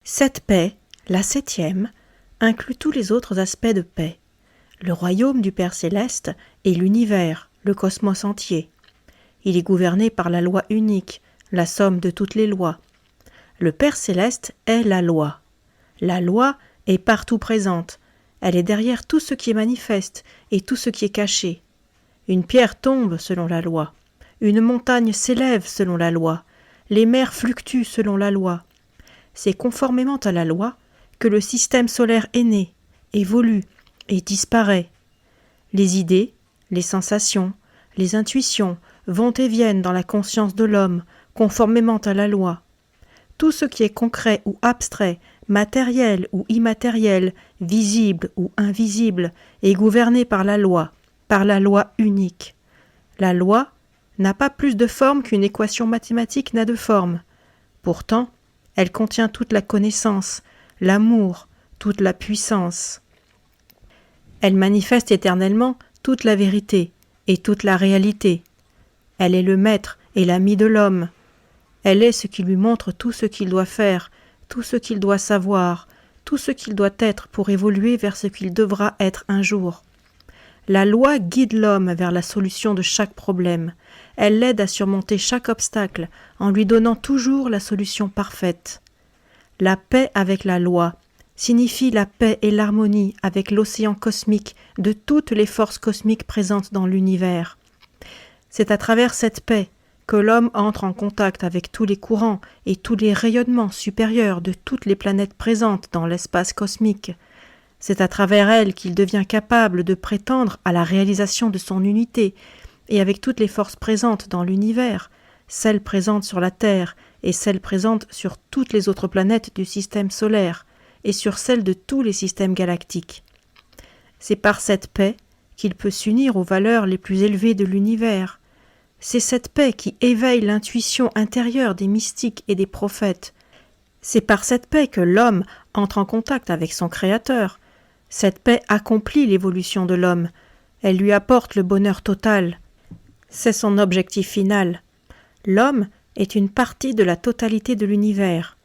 Cette paix, la septième, inclut tous les autres aspects de paix. Le royaume du Père Céleste est l'univers, le cosmos entier. Il est gouverné par la loi unique, la somme de toutes les lois. Le Père Céleste est la loi. La loi est partout présente. Elle est derrière tout ce qui est manifeste et tout ce qui est caché. Une pierre tombe selon la loi. Une montagne s'élève selon la loi. Les mers fluctuent selon la loi. C'est conformément à la loi que le système solaire est né, évolue et disparaît. Les idées, les sensations, les intuitions vont et viennent dans la conscience de l'homme, conformément à la loi. Tout ce qui est concret ou abstrait, matériel ou immatériel, visible ou invisible, est gouverné par la loi unique. La loi n'a pas plus de forme qu'une équation mathématique n'a de forme. Pourtant, elle contient toute la connaissance, l'amour, toute la puissance. Elle manifeste éternellement toute la vérité et toute la réalité. Elle est le maître et l'ami de l'homme. Elle est ce qui lui montre tout ce qu'il doit faire, tout ce qu'il doit savoir, tout ce qu'il doit être pour évoluer vers ce qu'il devra être un jour. La loi guide l'homme vers la solution de chaque problème. Elle l'aide à surmonter chaque obstacle en lui donnant toujours la solution parfaite. La paix avec la loi signifie la paix et l'harmonie avec l'océan cosmique de toutes les forces cosmiques présentes dans l'univers. C'est à travers cette paix que l'homme entre en contact avec tous les courants et tous les rayonnements supérieurs de toutes les planètes présentes dans l'espace cosmique. C'est à travers elle qu'il devient capable de prétendre à la réalisation de son unité, et avec toutes les forces présentes dans l'univers, celles présentes sur la Terre et celles présentes sur toutes les autres planètes du système solaire, et sur celles de tous les systèmes galactiques. C'est par cette paix qu'il peut s'unir aux valeurs les plus élevées de l'univers. C'est cette paix qui éveille l'intuition intérieure des mystiques et des prophètes. C'est par cette paix que l'homme entre en contact avec son Créateur. Cette paix accomplit l'évolution de l'homme. Elle lui apporte le bonheur total. C'est son objectif final. L'homme est une partie de la totalité de l'univers.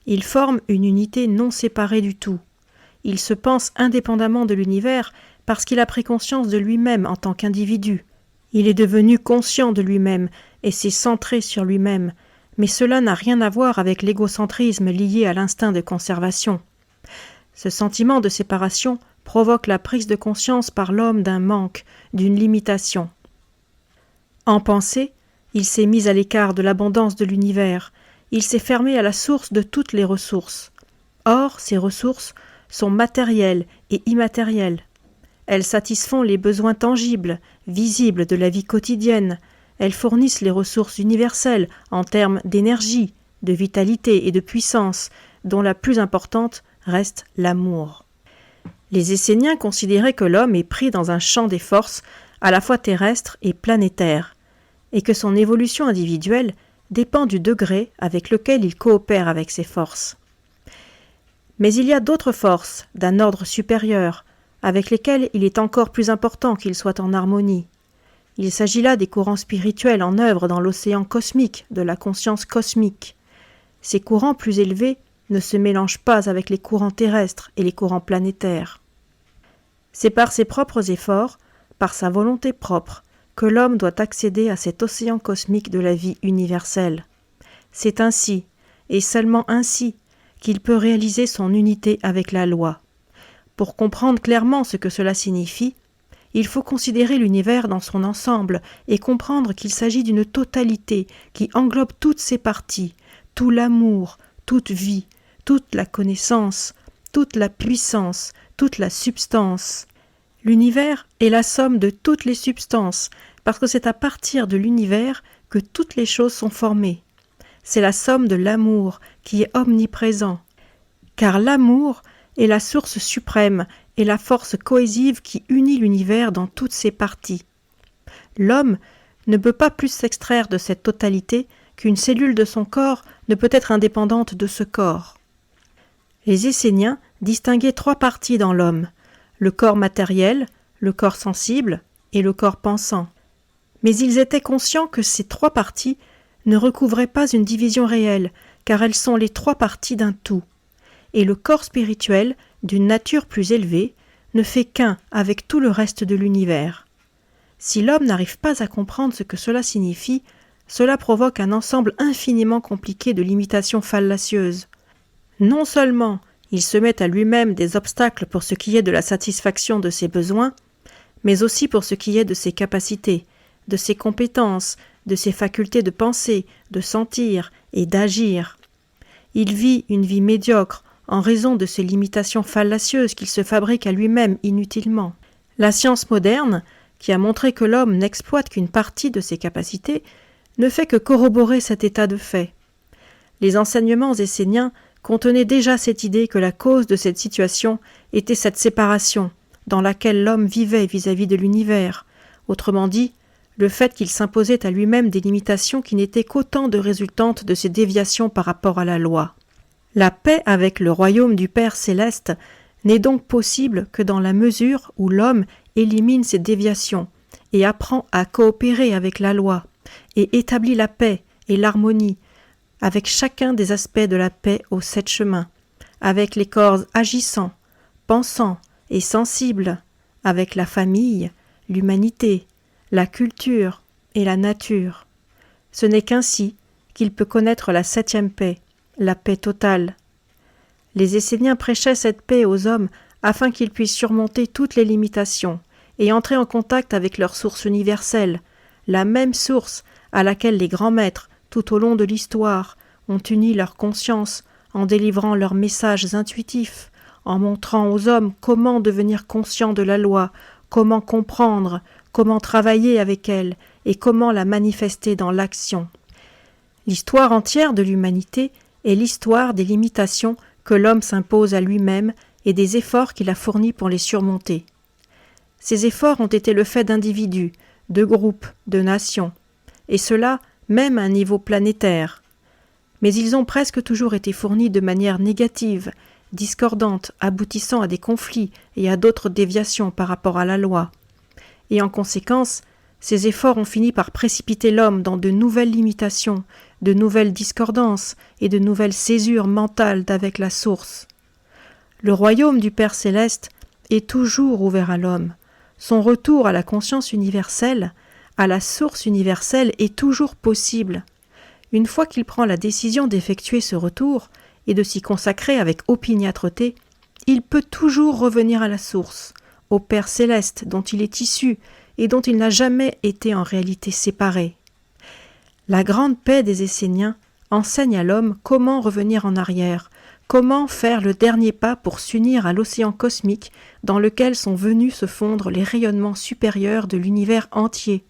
Il forme une unité non séparée du tout. Il se pense indépendamment de l'univers parce qu'il a pris conscience de lui-même en tant qu'individu. Il est devenu conscient de lui-même et s'est centré sur lui-même, mais cela n'a rien à voir avec l'égocentrisme lié à l'instinct de conservation. Ce sentiment de séparation provoque la prise de conscience par l'homme d'un manque, d'une limitation. En pensée, il s'est mis à l'écart de l'abondance de l'univers, il s'est fermé à la source de toutes les ressources. Or, ces ressources sont matérielles et immatérielles. Elles satisfont les besoins tangibles, visibles de la vie quotidienne. Elles fournissent les ressources universelles en termes d'énergie, de vitalité et de puissance, dont la plus importante reste l'amour. Les Esséniens considéraient que l'homme est pris dans un champ des forces à la fois terrestre et planétaire, et que son évolution individuelle dépend du degré avec lequel il coopère avec ces forces. Mais il y a d'autres forces, d'un ordre supérieur, avec lesquelles il est encore plus important qu'il soit en harmonie. Il s'agit là des courants spirituels en œuvre dans l'océan cosmique de la conscience cosmique. Ces courants plus élevés ne se mélangent pas avec les courants terrestres et les courants planétaires. C'est par ses propres efforts, par sa volonté propre, que l'homme doit accéder à cet océan cosmique de la vie universelle. C'est ainsi, et seulement ainsi, qu'il peut réaliser son unité avec la loi. Pour comprendre clairement ce que cela signifie, il faut considérer l'univers dans son ensemble et comprendre qu'il s'agit d'une totalité qui englobe toutes ses parties, tout l'amour, toute vie, toute la connaissance, toute la puissance, toute la substance. L'univers est la somme de toutes les substances, parce que c'est à partir de l'univers que toutes les choses sont formées. C'est la somme de l'amour qui est omniprésent, car l'amour est la source suprême et la force cohésive qui unit l'univers dans toutes ses parties. L'homme ne peut pas plus s'extraire de cette totalité qu'une cellule de son corps ne peut être indépendante de ce corps. Les Esséniens distinguaient 3 parties dans l'homme, le corps matériel, le corps sensible et le corps pensant. Mais ils étaient conscients que ces 3 parties ne recouvraient pas une division réelle, car elles sont les 3 parties d'un tout. et le corps spirituel, d'une nature plus élevée, ne fait qu'un avec tout le reste de l'univers. Si l'homme n'arrive pas à comprendre ce que cela signifie, cela provoque un ensemble infiniment compliqué de limitations fallacieuses. Non seulement il se met à lui-même des obstacles pour ce qui est de la satisfaction de ses besoins, mais aussi pour ce qui est de ses capacités, de ses compétences, de ses facultés de penser, de sentir et d'agir. Il vit une vie médiocre en raison de ces limitations fallacieuses qu'il se fabrique à lui-même inutilement. La science moderne, qui a montré que l'homme n'exploite qu'une partie de ses capacités, ne fait que corroborer cet état de fait. Les enseignements esséniens contenaient déjà cette idée que la cause de cette situation était cette séparation dans laquelle l'homme vivait vis-à-vis de l'univers, autrement dit, le fait qu'il s'imposait à lui-même des limitations qui n'étaient qu'autant de résultantes de ses déviations par rapport à la loi. La paix avec le royaume du Père céleste n'est donc possible que dans la mesure où l'homme élimine ses déviations et apprend à coopérer avec la loi et établit la paix et l'harmonie avec chacun des aspects de la paix aux 7 chemins, avec les corps agissants, pensants et sensibles, avec la famille, l'humanité, la culture et la nature. Ce n'est qu'ainsi qu'il peut connaître la 7e paix, la paix totale. Les Esséniens prêchaient cette paix aux hommes afin qu'ils puissent surmonter toutes les limitations et entrer en contact avec leur source universelle, la même source à laquelle les grands maîtres, tout au long de l'histoire, ont uni leur conscience en délivrant leurs messages intuitifs, en montrant aux hommes comment devenir conscients de la loi, comment comprendre, comment travailler avec elle et comment la manifester dans l'action. L'histoire entière de l'humanité est l'histoire des limitations que l'homme s'impose à lui-même et des efforts qu'il a fournis pour les surmonter. Ces efforts ont été le fait d'individus, de groupes, de nations, et cela même à un niveau planétaire. Mais ils ont presque toujours été fournis de manière négative, discordante, aboutissant à des conflits et à d'autres déviations par rapport à la loi. Et en conséquence, ces efforts ont fini par précipiter l'homme dans de nouvelles limitations, de nouvelles discordances et de nouvelles césures mentales d'avec la source. Le royaume du Père céleste est toujours ouvert à l'homme. Son retour à la conscience universelle, à la source universelle est toujours possible. Une fois qu'il prend la décision d'effectuer ce retour et de s'y consacrer avec opiniâtreté, il peut toujours revenir à la source, au Père céleste dont il est issu et dont il n'a jamais été en réalité séparé. La grande paix des Esséniens enseigne à l'homme comment revenir en arrière, comment faire le dernier pas pour s'unir à l'océan cosmique dans lequel sont venus se fondre les rayonnements supérieurs de l'univers entier,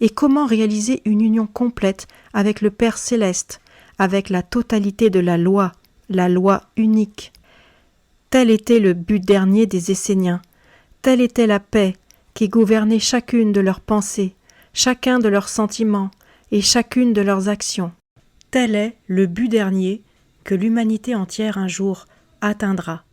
et comment réaliser une union complète avec le Père céleste, avec la totalité de la loi unique. Tel était le but dernier des Esséniens, telle était la paix qui gouvernait chacune de leurs pensées, chacun de leurs sentiments et chacune de leurs actions. Tel est le but dernier que l'humanité entière un jour atteindra.